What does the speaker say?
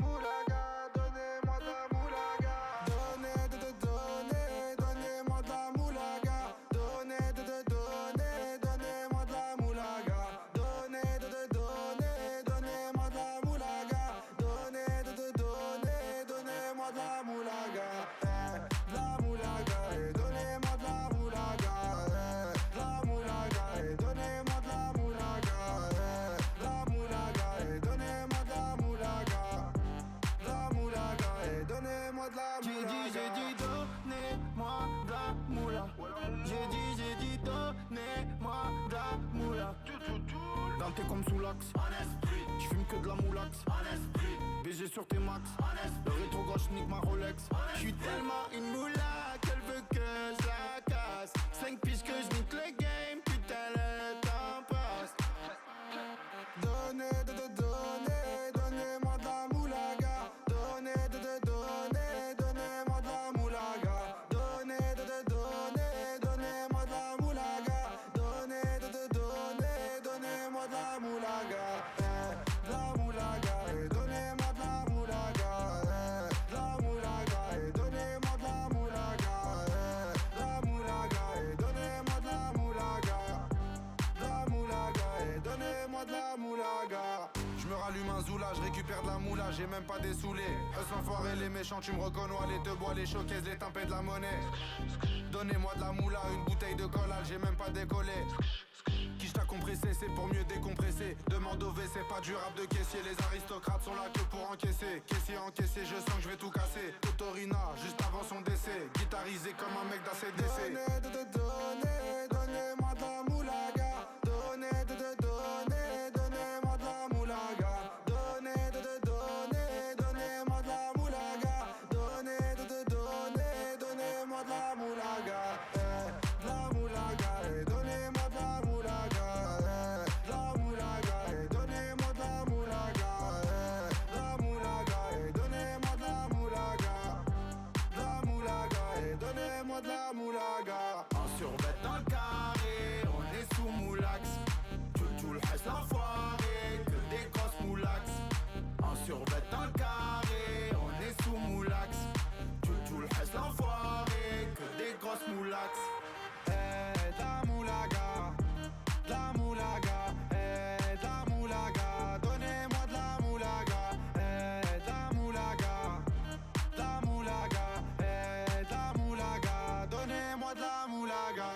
Moulaga, donnez-moi de la moulaga. Donnez-moi de la moulaga. Donnez-moi de la moulaga. Donnez-moi de la moulaga. Donnez-moi de la moulaga. La moulaga, donnez-moi de la moulaga. La moulaga, donnez-moi de la moulaga. La moulaga, donnez-moi de la moulaga. La moulaga, donnez-moi de la moulaga. J'ai dit donnez-moi de la moula. J'ai dit donnez-moi de la moula. Dans t'es comme sous l'axe. J'fume que de la moulax. BG sur tes max. Le rétro gauche nique ma Rolex. J'suis tellement une moula qu'elle veut que je la casse. 5 piges que je nique le game. Putain le temps passe. Donnez-moi de la moulaga. Donnez-moi de la moulaga. Donnez-moi de la moulaga. Donnez-moi de la moulaga. La moulaga, donnez-moi de la moulaga. La moulaga, donnez-moi de la moulaga. La moulaga, donnez-moi de la moulaga. La moulaga, donnez-moi de la moulaga. J'me rallume un zoula, j'récupère de la moula, j'ai même pas des saoulés. Eux s'enfoirés les méchants, tu me reconnais, les deux bois, les showcases, les tempêtes de la monnaie. Donnez-moi de la moula, une bouteille de collal, j'ai même pas décollé. Qui t'a compressé, c'est pour mieux décompresser. Demande au WC, pas du rap de caissier. Les aristocrates sont là que pour encaisser. Caissier encaissé, je sens que je vais tout casser. Totorina, juste avant son décès. Guitarisé comme un mec d'ACDC. Donnez-moi de la moulaga. Donnez-moi de la moulaga. Donnez-moi de la moulaga. Donnez-moi de la moulaga. La moulaga, donnez-moi de la moulaga. La moulaga, donnez-moi de la moulaga. La moulaga, donnez-moi de la moulaga. La moulaga, donnez-moi de la moulaga. En survêt dans le carré, on est sous moulax. Tout le reste l'enfoiré, que des grosses moulax. En survêt dans le carré, on est sous moulax. Tout le reste l'enfoiré, que des grosses moulax. La moulaga, la moulaga, la moulaga, donnez-moi de la moulaga, la moulaga, la moulaga, la moulaga, donnez-moi de la moulaga.